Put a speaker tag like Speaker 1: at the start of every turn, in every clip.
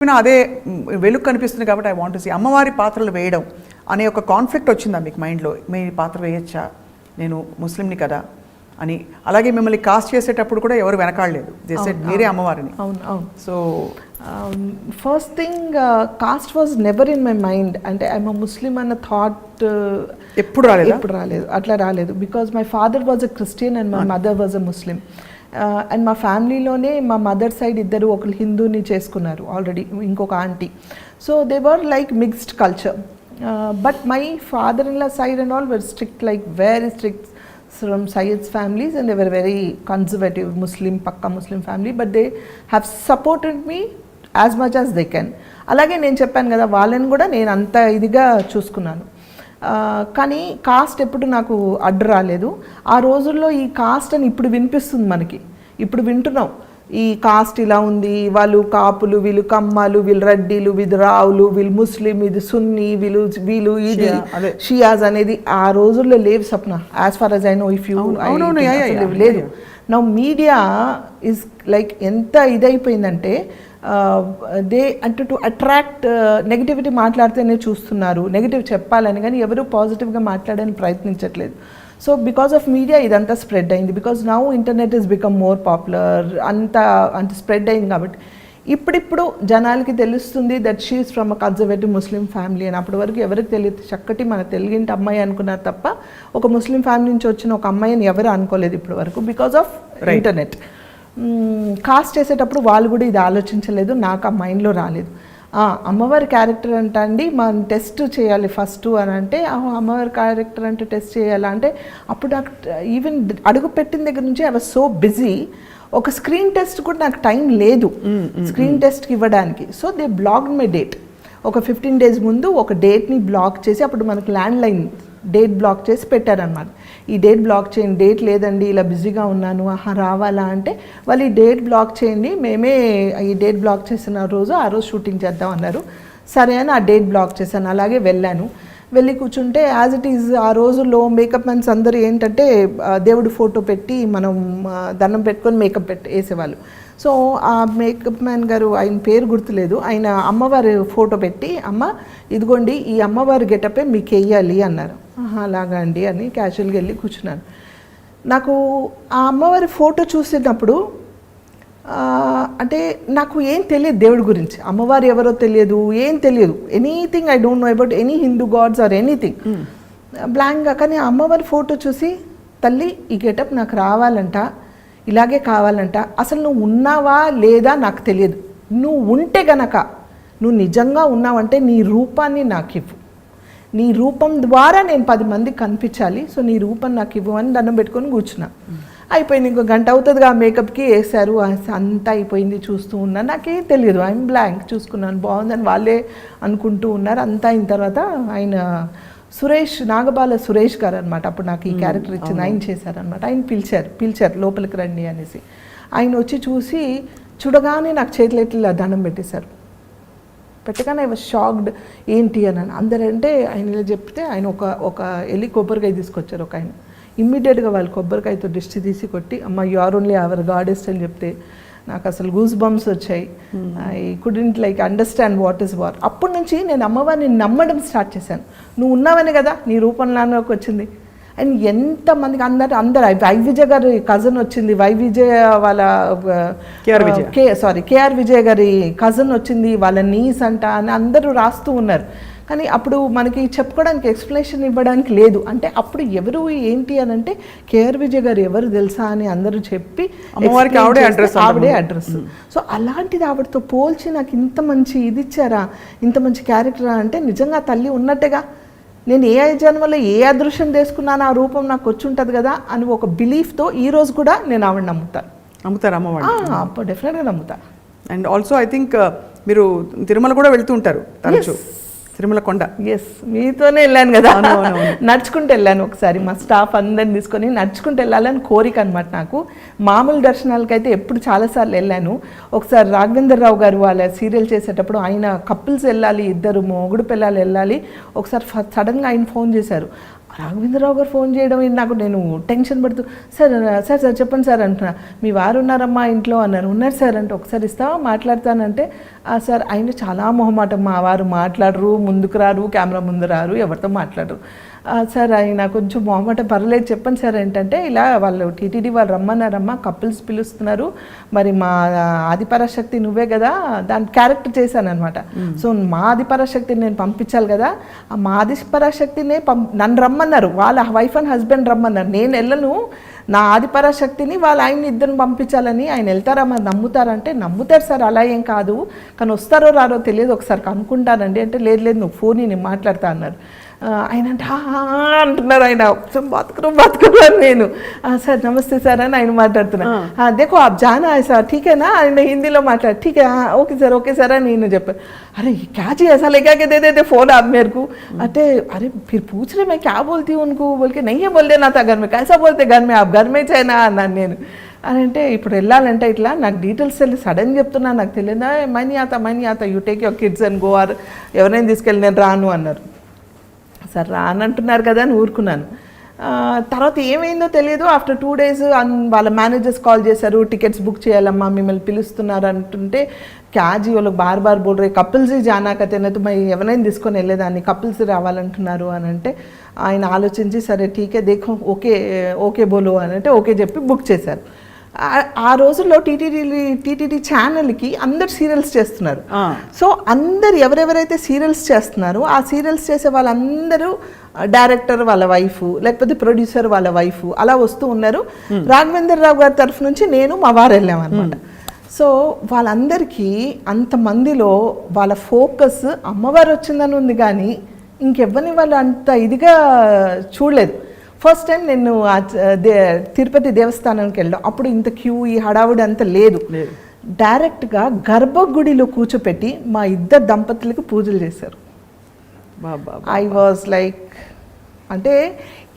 Speaker 1: అదే వెలుగు కనిపిస్తుంది కాబట్టి ఐ వాంట్ టు సీ అమ్మవారి పాత్రలు వేయడం అనే ఒక కాన్ఫ్లిక్ట్ వచ్చిందా మీకు మైండ్లో? మీ పాత్ర వేయచ్చా, నేను ముస్లింని కదా అని. అలాగే మిమ్మల్ని కాస్ట్ చేసేటప్పుడు కూడా ఎవరు వెనకాడలేదు, మీరే అమ్మవారిని.
Speaker 2: అవును అవును.
Speaker 1: So
Speaker 2: first thing cost was never in my mind. అంటే ఐఎమ్ ముస్లిం అన్న థాట్
Speaker 1: ఎప్పుడు
Speaker 2: రాలేదు, అట్లా రాలేదు. Because my father was a Christian and my mother was a Muslim. And మా ఫ్యామిలీలోనే మా మదర్ సైడ్ ఇద్దరు, ఒకరు హిందూని చేసుకున్నారు ఆల్రెడీ, ఇంకొక aunty. So they were like mixed culture. But my father in law side and all were strict, like very strict from Sayyid's families, and they were very conservative Muslim, pakka Muslim family, but they have supported me as much as they can. అలాగే నేను చెప్పాను కదా, వాళ్ళని కూడా నేను అంత ఇదిగా చూసుకున్నాను. కానీ కాస్ట్ ఎప్పుడు నాకు అడ్డు రాలేదు. ఆ రోజుల్లో ఈ కాస్ట్ అని ఇప్పుడు వినిపిస్తుంది మనకి, ఇప్పుడు వింటున్నాం ఈ కాస్ట్ ఇలా ఉంది, వాళ్ళు కాపులు, వీళ్ళు కమ్మాలు, వీళ్ళు రెడ్డిలు, వీళ్ళు రావులు, వీళ్ళు ముస్లిం, ఇది సున్నీ, వీళ్ళు ఇది షియాజ్ అనేది ఆ రోజుల్లో లేవు సప్న. As far as I know, if you లేదు. నౌ మీడియా ఈజ్ లైక్ ఎంత ఇదైపోయిందంటే దే అంటే టు అట్రాక్ట్ నెగిటివిటీ మాట్లాడితేనే చూస్తున్నారు, నెగిటివ్ చెప్పాలని, కానీ ఎవరు పాజిటివ్గా మాట్లాడని ప్రయత్నించట్లేదు. సో బికాస్ ఆఫ్ మీడియా ఇదంతా స్ప్రెడ్ అయింది. Because now internet is become more popular, అంత స్ప్రెడ్ అయింది కాబట్టి ఇప్పుడిప్పుడు జనాలకి తెలుస్తుంది that she is from a conservative Muslim family అని. అప్పటి వరకు ఎవరికి తెలియదు. చక్కటి మన తెలుగింటి అమ్మాయి అనుకున్నారు తప్ప ఒక ముస్లిం ఫ్యామిలీ నుంచి వచ్చిన ఒక అమ్మాయిని ఎవరు అనుకోలేదు ఇప్పటి వరకు, బికాస్ ఆఫ్ ఇంటర్నెట్. కాస్ట్ చేసేటప్పుడు వాళ్ళు కూడా ఇది ఆలోచించలేదు, నాకు ఆ మైండ్లో రాలేదు. అమ్మవారి క్యారెక్టర్ అంట అండి మనం టెస్ట్ చేయాలి ఫస్ట్ అని అంటే, అమ్మవారి క్యారెక్టర్ అంటే టెస్ట్ చేయాలా అంటే, అప్పుడు నాకు ఈవెన్ అడుగు పెట్టిన దగ్గర నుంచి ఐ వాజ్ సో బిజీ, ఒక స్క్రీన్ టెస్ట్ కూడా నాకు టైం లేదు స్క్రీన్ టెస్ట్కి ఇవ్వడానికి. So they blocked my date. ఒక 15 days ముందు ఒక డేట్ని బ్లాక్ చేసి, అప్పుడు మనకు ల్యాండ్ లైన్ డేట్ బ్లాక్ చేసి పెట్టారనమాట. ఈ డేట్ బ్లాక్ చేయండి, డేట్ లేదండి ఇలా బిజీగా ఉన్నాను, రావాలా అంటే, వాళ్ళు ఈ డేట్ బ్లాక్ చేయండి, మేమే ఈ డేట్ బ్లాక్ చేసిన రోజు ఆ రోజు షూటింగ్ చేద్దాం అన్నారు. సరే అని ఆ డేట్ బ్లాక్ చేశాను. అలాగే వెళ్ళాను. వెళ్ళి కూర్చుంటే యాజ్ ఇట్ ఈజ్ ఆ రోజుల్లో మేకప్ మ్యాన్స్ అందరూ ఏంటంటే దేవుడి ఫోటో పెట్టి మనం దండం పెట్టుకొని మేకప్ వేసేవాళ్ళు. సో ఆ మేకప్ మ్యాన్ గారు, ఆయన పేరు గుర్తులేదు, ఆయన అమ్మవారి ఫోటో పెట్టి, అమ్మ ఇదిగోండి ఈ అమ్మవారి గెటపే మీకు వేయాలి అన్నారు. అలాగా అండి అని క్యాజువల్గా వెళ్ళి కూర్చున్నాను. నాకు ఆ అమ్మవారి ఫోటో చూసేటప్పుడు అంటే నాకు ఏం తెలియదు దేవుడి గురించి, అమ్మవారు ఎవరో తెలియదు, ఏం తెలియదు, anything I don't know about any Hindu gods or anything, బ్లాంక్గా. కానీ ఆ అమ్మవారి ఫోటో చూసి, తల్లి ఈ గెటప్ నాకు రావాలంట, ఇలాగే కావాలంట, అసలు నువ్వు ఉన్నావా లేదా నాకు తెలియదు, నువ్వు ఉంటే గనక, నువ్వు నిజంగా ఉన్నావంటే నీ రూపాన్ని నాకు ఇవ్వు, నీ రూపం ద్వారా నేను 10 మందికి కనిపించాలి, సో నీ రూపం నాకు ఇవ్వు అని దండం పెట్టుకొని కూర్చున్నా. అయిపోయింది, ఇంకో గంట అవుతుందిగా మేకప్కి వేశారు, అంతా అయిపోయింది. చూస్తూ ఉన్నాను, నాకేం తెలియదు, ఐఎమ్ బ్లాంక్. చూసుకున్నాను, బాగుందని వాళ్ళే అనుకుంటూ ఉన్నారు. అంతా అయిన తర్వాత ఆయన సురేష్, నాగబాల సురేష్ గారు అనమాట, అప్పుడు నాకు ఈ క్యారెక్టర్ ఇచ్చింది, ఆయన చేశారనమాట. ఆయన పిలిచారు లోపలికి రండి అనేసి. ఆయన వచ్చి చూసి చూడగానే నాకు చేతులు ఎట్లా దండం పెట్టేశారు. పెట్టగానే ఐ వాజ్ షాక్డ్, ఏంటి అని. అందరంటే ఆయన ఇలా చెప్తే ఆయన ఒక వెళ్ళి కొబ్బరికాయ తీసుకొచ్చారు ఒక ఆయన. ఇమ్మీడియట్గా వాళ్ళు కొబ్బరికాయతో దిష్టి తీసి కొట్టి, అమ్మ you are only our goddess అని చెప్తే నాకు అసలు గూస్ బంప్స్ వచ్చాయి. I couldn't like understand what is war. అప్పటి నుంచి నేను అమ్మవారిని నమ్మడం స్టార్ట్ చేశాను. నువ్వు ఉన్నావని కదా నీ రూపంలోకి వచ్చింది. అండ్ ఎంతమందికి అందరు వైవిజయ్ గారి కజన్ వచ్చింది, వాళ్ళ కేఆర్ విజయ్ గారి కజన్ వచ్చింది, వాళ్ళ నీస్ అంట అని అందరూ రాస్తూ ఉన్నారు. కానీ అప్పుడు మనకి చెప్పుకోవడానికి ఎక్స్ప్లెనేషన్ ఇవ్వడానికి లేదు. అంటే అప్పుడు ఎవరు ఏంటి అని అంటే, కేఆర్ విజయ్ గారు ఎవరు తెలుసా అని అందరూ చెప్పి ఆవిడే అడ్రస్. సో అలాంటిది ఆవిడతో పోల్చి నాకు ఇంత మంచి ఇది ఇచ్చారా, ఇంత మంచి క్యారెక్టరా అంటే నిజంగా తల్లి ఉన్నట్టుగా, నేను ఏ జన్మలో ఏ అదృశ్యం తీసుకున్నాను ఆ రూపం నాకు వచ్చి ఉంటుంది కదా అని ఒక బిలీఫ్తో ఈరోజు కూడా నేను ఆవిడ నమ్ముతారు అమ్మవారు, డెఫినెట్గా నమ్ముతాను.
Speaker 1: అండ్ ఆల్సో ఐ థింక్ మీరు తిరుమల కూడా వెళ్తూ ఉంటారు తరచు, తిరుమల కొండ.
Speaker 2: ఎస్, మీతోనే వెళ్ళాను కదా, నడుచుకుంటూ వెళ్ళాను. ఒకసారి మా స్టాఫ్ అందరిని తీసుకొని నడుచుకుంటూ వెళ్ళాలని కోరిక అనమాట నాకు. మామూలు దర్శనాలకైతే ఎప్పుడు చాలాసార్లు వెళ్ళాను. ఒకసారి రాఘవేంద్ర రావు గారు వాళ్ళ సీరియల్ చేసేటప్పుడు ఆయన కపుల్స్ వెళ్ళాలి, ఇద్దరు మొగుడు పిల్లలు వెళ్ళాలి. ఒకసారి సడన్గా ఆయన ఫోన్ చేశారు, రాఘవేంద్రరావు గారు ఫోన్ చేయడం నాకు నేను టెన్షన్ పడుతూ సార్ సార్ సార్ చెప్పండి సార్ అంటున్నా. మీ వారు ఉన్నారమ్మా ఇంట్లో అన్నారు. ఉన్నారు సార్ అంటే ఒకసారి ఇస్తావా మాట్లాడతానంటే సార్ ఆయన చాలా మొహమాటం, మా వారు మాట్లాడరు, ముందుకు రారు, కెమెరా ముందు రారు, ఎవరితో మాట్లాడరు. సార్ ఆయన కొంచెం మొహమాటం, పర్లేదు చెప్పండి సార్ ఏంటంటే ఇలా వాళ్ళు టీటీడీ వాళ్ళు రమ్మన్నారమ్మా, కపుల్స్ పిలుస్తున్నారు, మరి మా ఆదిపరాశక్తి నువ్వే కదా, దాని క్యారెక్టర్ చేశాను అనమాట. సో మా ఆదిపరాశక్తిని నేను పంపించాలి కదా, మా ఆదిపరాశక్తినే నన్ను రమ్మన్నారు, వాళ్ళ వైఫ్ అండ్ హస్బెండ్ రమ్మన్నారు, నేను వెళ్ళను, నా ఆదిపరాశక్తిని వాళ్ళ ఆయన్ని ఇద్దరిని పంపించాలని. ఆయన వెళ్తారా మరి నమ్ముతారంటే నమ్ముతారు సార్, అలా ఏం కాదు, కానీ వస్తారో రారో తెలియదు, ఒకసారి కనుక్కుంటానండి అంటే లేదు లేదు నువ్వు ఫోన్ నేను మాట్లాడతా అన్నారు. ఆయన అంటే అంటున్నారు, ఆయన బతుకురు అని నేను సార్ నమస్తే సార్ అని ఆయన మాట్లాడుతున్నా. దేఖో ఆప్ జానా సార్ ఠీకేనా, ఆయన హిందీలో మాట్లాడు, ఠీకే ఓకే సార్ అని నేను చెప్పాను. अरे क्या चीज़ ऐसा लेकर के दे देते फ़ोन आप मेरे को, अरे फिर पूछ रहे मैं क्या बोलती हूँ उनको, बोल के नहीं है बोल देना था घर में, कैसा बोलते घर में आप घर में చేయనా అన్నాను నేను. అని అంటే ఇప్పుడు వెళ్ళాలంటే ఇట్లా నాకు డీటెయిల్స్ వెళ్ళి సడన్ చెప్తున్నా, నాకు తెలియదా, మనీ ఆత you take your kids and go, or ఎవరైనా తీసుకెళ్ళి నేను రాను అన్నారు. సరే రానంటున్నారు కదా అని ఊరుకున్నాను. తర్వాత ఏమైందో తెలియదు. ఆఫ్టర్ 2 days వాళ్ళ మేనేజర్స్ కాల్ చేశారు, టికెట్స్ బుక్ చేయాలమ్మా మిమ్మల్ని పిలుస్తున్నారు అంటుంటే క్యాజీ వాళ్ళకి బార్ బోల్ రే కపుల్స్ జానా కతేనైతే మరి ఎవరైనా తీసుకొని వెళ్ళేదాన్ని, కపుల్స్ రావాలంటున్నారు అని అంటే ఆయన ఆలోచించి సరే ఠీకే దేఖో ఓకే బోలు అని అంటే ఓకే చెప్పి బుక్ చేశారు. ఆ రోజుల్లో టీటీడీ ఛానల్కి అందరు సీరియల్స్ చేస్తున్నారు. సో అందరు ఎవరెవరైతే సీరియల్స్ చేస్తున్నారో ఆ సీరియల్స్ చేసే వాళ్ళందరూ డైరెక్టర్ వాళ్ళ వైఫ్ లేకపోతే ప్రొడ్యూసర్ వాళ్ళ వైఫ్ అలా వస్తూ ఉన్నారు. రాఘవేంద్రరావు గారి తరఫు నుంచి నేను మా వారు వెళ్ళామన్నమాట. సో వాళ్ళందరికీ అంతమందిలో వాళ్ళ ఫోకస్ అమ్మవారు వచ్చిందని ఉంది, కానీ ఇంకెవ్వరిని వాళ్ళు అంత ఇదిగా చూడలేదు. ఫస్ట్ టైం నేను తిరుపతి దేవస్థానానికి వెళ్ళాం, అప్పుడు ఇంత క్యూ ఈ హడావుడి అంత లేదు. డైరెక్ట్గా గర్భగుడిలో కూర్చోపెట్టి మా ఇద్దరు దంపతులకు పూజలు చేశారు. ఐ వాజ్ లైక్, అంటే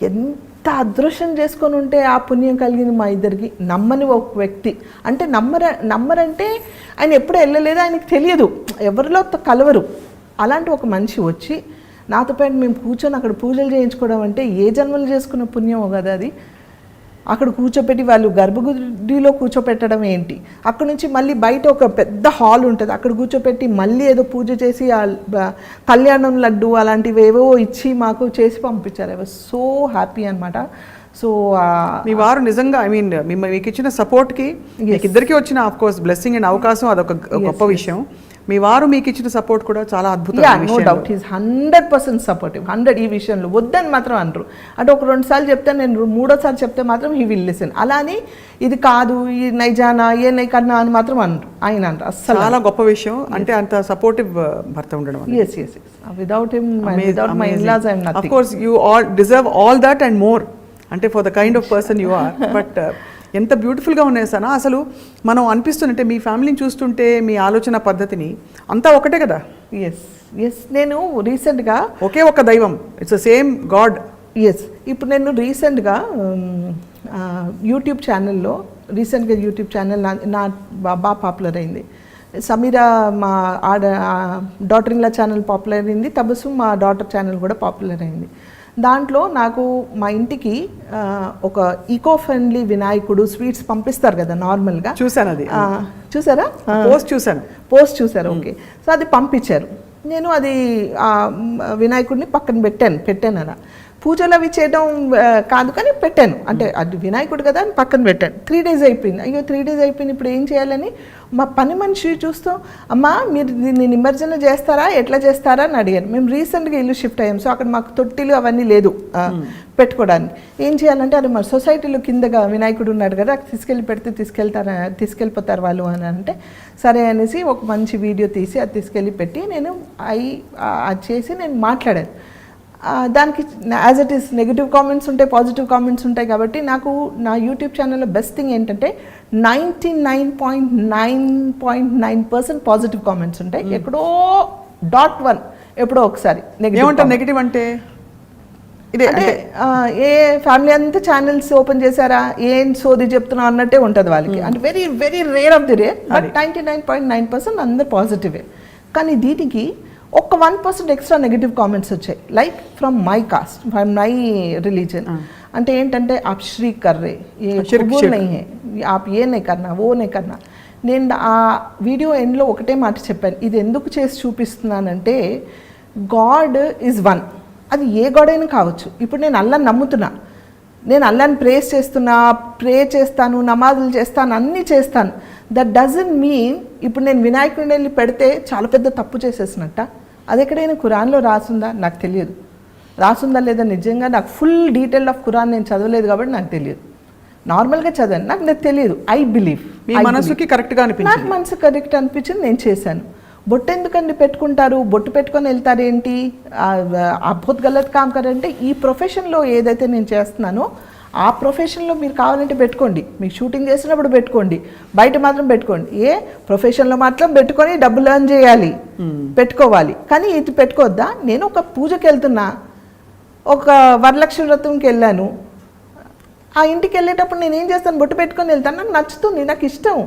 Speaker 2: ఎంత అదృష్టం చేసుకొని ఉంటే ఆ పుణ్యం కలిగింది మా ఇద్దరికి. నమ్మని ఒక వ్యక్తి అంటే నమ్మరంటే ఆయన ఎప్పుడు వెళ్ళలేదు, ఆయనకి తెలియదు, ఎవరిలో కలవరు, అలాంటి ఒక మనిషి వచ్చి నాతో పాటు మేము కూర్చొని అక్కడ పూజలు చేయించుకోవడం అంటే ఏ జన్మలు చేసుకున్న పుణ్యమో కదా అది. అక్కడ కూర్చోపెట్టి వాళ్ళు గర్భగుడిలో కూర్చోపెట్టడం ఏంటి, అక్కడ నుంచి మళ్ళీ బయట ఒక పెద్ద హాల్ ఉంటుంది, అక్కడ కూర్చోపెట్టి మళ్ళీ ఏదో పూజ చేసి కళ్యాణం లడ్డు అలాంటివి ఏవో ఇచ్చి మాకు చేసి పంపించారు. ఐ వాజ్ సో హ్యాపీ అనమాట. సో
Speaker 1: మీ వారు నిజంగా ఐ మీన్ మీకు ఇచ్చిన సపోర్ట్కి మీకు ఇద్దరికి వచ్చిన ఆఫ్ కోర్స్ బ్లెస్సింగ్ అండ్ అవకాశం అదొక గొప్ప విషయం. మీ వారు మీకు ఇచ్చిన సపోర్ట్ కూడా చాలా అద్భుతం.
Speaker 2: నో డౌట్ ఈజ్ 100% సపోర్టివ్, 100 ఈ విషయంలో వద్దని మాత్రం అనరు. అంటే ఒక 2 సార్లు చెప్తే నేను 3వ సారి చెప్తే మాత్రం హీ విల్ లిసన్. అలా అని ఇది కాదు ఈ నైజానా ఏ నై కన్నా అని మాత్రం అనరు ఆయన అంటారు. అస్సలు చాలా
Speaker 1: గొప్ప విషయం, అంటే అంత సపోర్టివ్ భర్త ఉండడం.
Speaker 2: yes without him, without my in-laws I am nothing.
Speaker 1: Of course you all deserve all that and more, అంటే for the kind of person you are. But ఎంత బ్యూటిఫుల్గా ఉన్నాయి సనా, అసలు మనం అనిపిస్తుంటే మీ ఫ్యామిలీని చూస్తుంటే మీ ఆలోచన పద్ధతిని అంతా ఒకటే కదా. ఎస్ నేను రీసెంట్గా ఒకే ఒక దైవం, ఇట్స్ ద సేమ్ గాడ్. ఇప్పుడు నేను రీసెంట్గా యూట్యూబ్ ఛానల్లో యూట్యూబ్ ఛానల్ నా బాగా పాపులర్ అయింది. సమీరా మా daughter in law channel popular అయింది, తబస్సు మా డాటర్ ఛానల్ కూడా పాపులర్ అయింది. దాంట్లో నాకు మా ఇంటికి ఒక ఈకో ఫ్రెండ్లీ వినాయకుడు స్వీట్స్ పంపిస్తారు కదా నార్మల్గా. చూసాను, అది
Speaker 2: చూసారా? పోస్ట్ చూసారు. ఓకే, సో అది పంపించారు. నేను అది వినాయకుడిని పక్కన పెట్టాను అలా. పూజలు అవి చేయడం కాదు కానీ పెట్టాను, అంటే అది వినాయకుడు కదా అని పక్కన పెట్టాను. 3 days అయిపోయింది. అయ్యో 3 days అయిపోయింది, ఇప్పుడు ఏం చేయాలని మా పని మనిషి చూస్తూ అమ్మా మీరు దీన్ని నిమజ్జన చేస్తారా ఎట్లా చేస్తారా అని అడిగాను. మేము రీసెంట్గా ఇల్లు షిఫ్ట్ అయ్యాం, సో అక్కడ మాకు తొట్టిలు అవన్నీ లేదు పెట్టుకోవడానికి. ఏం చేయాలంటే అది మరి సొసైటీలో కిందగా వినాయకుడు ఉన్నాడు కదా, తీసుకెళ్ళి పెడితే తీసుకెళ్ళిపోతారు వాళ్ళు అని అంటే సరే అనేసి ఒక మంచి వీడియో తీసి అది తీసుకెళ్ళి పెట్టి నేను అది చేసి నేను మాట్లాడాను. దానికి as it is negative comments ఉంటాయి, పాజిటివ్ కామెంట్స్ ఉంటాయి. కాబట్టి నాకు నా యూట్యూబ్ ఛానల్లో బెస్ట్ థింగ్ ఏంటంటే 99.9% పాజిటివ్ కామెంట్స్ ఉంటాయి. ఎక్కడో 0.1 ఎప్పుడో ఒకసారి
Speaker 1: నెగిటివ్ అంటే
Speaker 2: ఇదే, అంటే ఏ ఫ్యామిలీ అంతా ఛానల్స్ ఓపెన్ చేశారా ఏం సోది చెప్తున్నా అన్నట్టే ఉంటుంది వాళ్ళకి. అంటే very very rare of the rare, but 99.9% అందరు పాజిటివే. కానీ దీనికి ఒక 1% ఎక్స్ట్రా నెగిటివ్ కామెంట్స్ వచ్చాయి, like from my cast, from my religion. అంటే ఏంటంటే ఆప్ శ్రీక్ కర్ రే, ఏ కబూల్ నహీ హై, ఆప్ ఏ నే కర్నా, ఓ నే కర్నా. నేను ఆ వీడియో ఎండ్లో ఒకటే మాట చెప్పాను, ఇది ఎందుకు చేసి చూపిస్తున్నానంటే గాడ్ ఈజ్ వన్. అది ఏ గాడ్ అయినా కావచ్చు. ఇప్పుడు నేను అల్లాని నమ్ముతున్నా, నేను అల్లాని ప్రే చేస్తాను, నమాజులు చేస్తాను, అన్నీ చేస్తాను. దట్ డజంట్ మీన్ ఇప్పుడు నేను వినాయకుడిని వెళ్ళి పెడితే చాలా పెద్ద తప్పు చేసేసినట్ట. అది ఎక్కడైనా ఖురాన్లో రాసుందా? నాకు తెలియదు. రాసుందా లేదా నిజంగా నాకు ఫుల్ డీటెయిల్ ఆఫ్ ఖురాన్ నేను చదవలేదు కాబట్టి నాకు తెలియదు. నార్మల్గా చదివాను, నాకు తెలియదు. ఐ బిలీవ్
Speaker 1: మీ మనసుకి కరెక్ట్గా అనిపించింది,
Speaker 2: నాకు మనసు కరెక్ట్ అనిపించింది, నేను చేశాను. బొట్టు ఎందుకండి పెట్టుకుంటారు, బొట్టు పెట్టుకొని వెళ్తారు ఏంటి, అద్భుత్ గలత్ కామ్ కరంటే ఈ ప్రొఫెషన్లో ఏదైతే నేను చేస్తున్నానో ఆ ప్రొఫెషన్లో మీరు కావాలంటే పెట్టుకోండి, మీకు షూటింగ్ చేసినప్పుడు పెట్టుకోండి, బయట మాత్రం పెట్టుకోండి. ఏ ప్రొఫెషన్లో మాత్రం పెట్టుకొని డబ్బులు ఎర్న్ చేయాలి, పెట్టుకోవాలి. కానీ ఇది పెట్టుకోవద్దా? నేను ఒక పూజకి వెళ్తున్నా, ఒక వరలక్ష్మి వ్రతంకి వెళ్ళాను, ఆ ఇంటికి వెళ్ళేటప్పుడు నేను ఏం చేస్తాను, బొట్టు పెట్టుకొని వెళ్తాను, నాకు నచ్చుతుంది, నాకు ఇష్టం,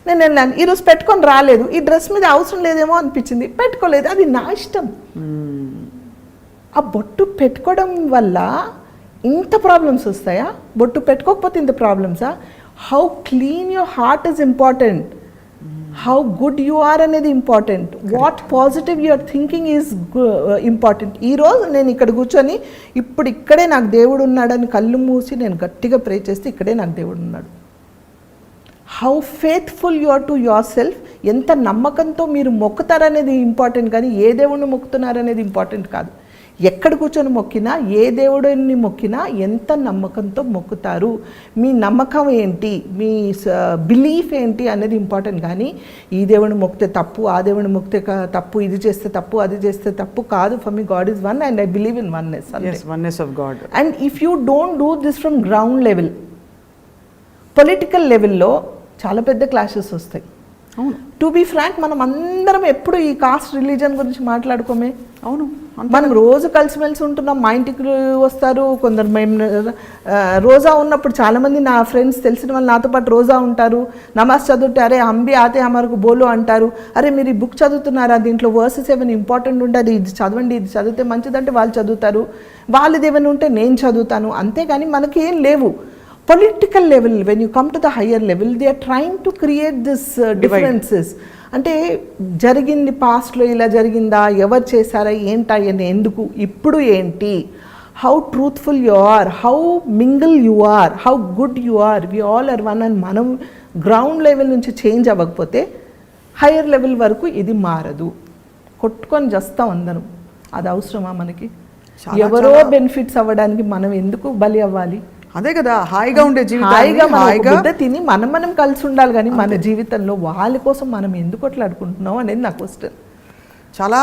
Speaker 2: నేను వెళ్ళాను. ఈరోజు పెట్టుకొని రాలేదు, ఈ డ్రెస్ మీద అవసరం లేదేమో అనిపించింది, పెట్టుకోలేదు, అది నా ఇష్టం. ఆ బొట్టు పెట్టుకోవడం వల్ల ఇంత ప్రాబ్లమ్స్ వస్తాయా? బొట్టు పెట్టుకోకపోతే ఇంత ప్రాబ్లమ్సా? How clean your heart is important, how good you are అనేది important, what positive your thinking is important. ఈరోజు నేను ఇక్కడ కూర్చొని ఇప్పుడు ఇక్కడే నాకు దేవుడు ఉన్నాడని కళ్ళు మూసి నేను గట్టిగా ప్రే చేస్తే ఇక్కడే నాకు దేవుడు ఉన్నాడు. How faithful you are to yourself, ఎంత నమ్మకంతో మీరు మొక్కుతారనేది ఇంపార్టెంట్, కానీ ఏ దేవుడిని మొక్కుతున్నారనేది ఇంపార్టెంట్ కాదు. ఎక్కడ కూర్చొని మొక్కినా, ఏ దేవుడిని మొక్కినా ఎంత నమ్మకంతో మొక్కుతారు, మీ నమ్మకం ఏంటి, మీ బిలీఫ్ ఏంటి అనేది ఇంపార్టెంట్. కానీ ఈ దేవుడిని మొక్కితే తప్పు, ఆ దేవుడిని మొక్కితే తప్పు, ఇది చేస్తే తప్పు, అది చేస్తే తప్పు కాదు. For me God is one and I believe in oneness.
Speaker 1: Oneness of God.
Speaker 2: And if you don't do this from ground level, political లెవెల్లో చాలా పెద్ద క్లాషెస్ వస్తాయి.
Speaker 1: అవును,
Speaker 2: టు బీ ఫ్రాంక్, మనం అందరం ఎప్పుడు ఈ కాస్ట్ రిలీజన్ గురించి మాట్లాడుకోమే.
Speaker 1: అవును,
Speaker 2: మనం రోజు కలిసిమెలిసి ఉంటున్నాం, మా ఇంటికి వస్తారు కొందరు. మేము రోజా ఉన్నప్పుడు చాలామంది నా ఫ్రెండ్స్ తెలిసిన వాళ్ళు నాతో పాటు రోజా ఉంటారు, నమాజ్ చదువుతే అరే అంబి ఆతే హమారకు బోలు అంటారు. అరే మీరు ఈ బుక్ చదువుతున్నారా, దీంట్లో వర్సెస్ ఏమైనా ఇంపార్టెంట్ ఉంటుంది, ఇది చదవండి, ఇది చదివితే మంచిదంటే వాళ్ళు చదువుతారు, వాళ్ళది ఏమైనా ఉంటే నేను చదువుతాను. అంతేగాని మనకి ఏం లేవు. Political level, when you come to the higher level, they are trying to create this differences. అంటే జరిగింది పాస్ట్లో ఇలా జరిగిందా, ఎవరు చేశారా, ఏంటా, ఎందుకు, ఇప్పుడు ఏంటి, how truthful you are, how mingle you are, how good you are, we all are one. అని మనం గ్రౌండ్ లెవెల్ నుంచి చేంజ్ అవ్వకపోతే హయ్యర్ లెవెల్ వరకు ఇది మారదు. కొట్టుకొని చేస్తాం అందరం, అది అవసరమా మనకి? ఎవరో బెనిఫిట్స్ అవ్వడానికి మనం ఎందుకు బలి అవ్వాలి?
Speaker 1: అదే కదా హాయిగా ఉండే జీవితం,
Speaker 2: హాయిగా తిని మనం కలిసి ఉండాలి. కానీ మన జీవితంలో వాళ్ళ కోసం మనం ఎందుకు అట్లాడుకుంటున్నాం అనేది నా క్వశ్చన్.
Speaker 1: చాలా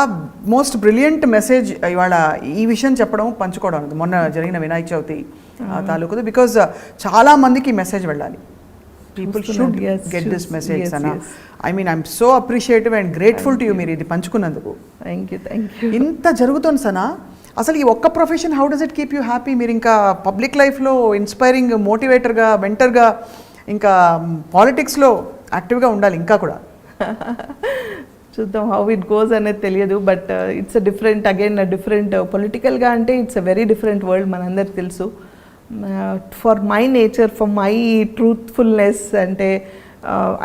Speaker 1: మోస్ట్ బ్రిలియంట్ మెసేజ్ ఇవాళ ఈ విషయం చెప్పడం, పంచుకోవడం అనేది మొన్న జరిగిన వినాయక చవితి తాలూకు. బికాజ్ చాలా మందికి మెసేజ్ వెళ్ళాలి, people should get this message అన్న. I mean I'm so appreciative and grateful to you మీరు ఇది పంచుకున్నందుకు.
Speaker 2: Thank you.
Speaker 1: ఇంత జరుగుతుంది సనా, అసలు ఈ ఒక్క profession how does it keep you happy? మీరు ఇంకా పబ్లిక్ లైఫ్లో ఇన్స్పైరింగ్ మోటివేటర్గా, మెంటర్గా, ఇంకా పాలిటిక్స్లో యాక్టివ్గా ఉండాలి ఇంకా కూడా.
Speaker 2: చూద్దాం హౌ ఇట్ గోస్ అనేది తెలియదు. But it's a different, again different పొలిటికల్గా అంటే it's a very different world, మనందరికి తెలుసు. For my nature, for my truthfulness అంటే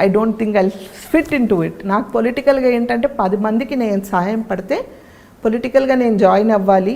Speaker 2: I don't think I fit in to it. నాకు పొలిటికల్గా ఏంటంటే 10 మందికి నేను సహాయం పడితే పొలిటికల్గా నేను జాయిన్ అవ్వాలి,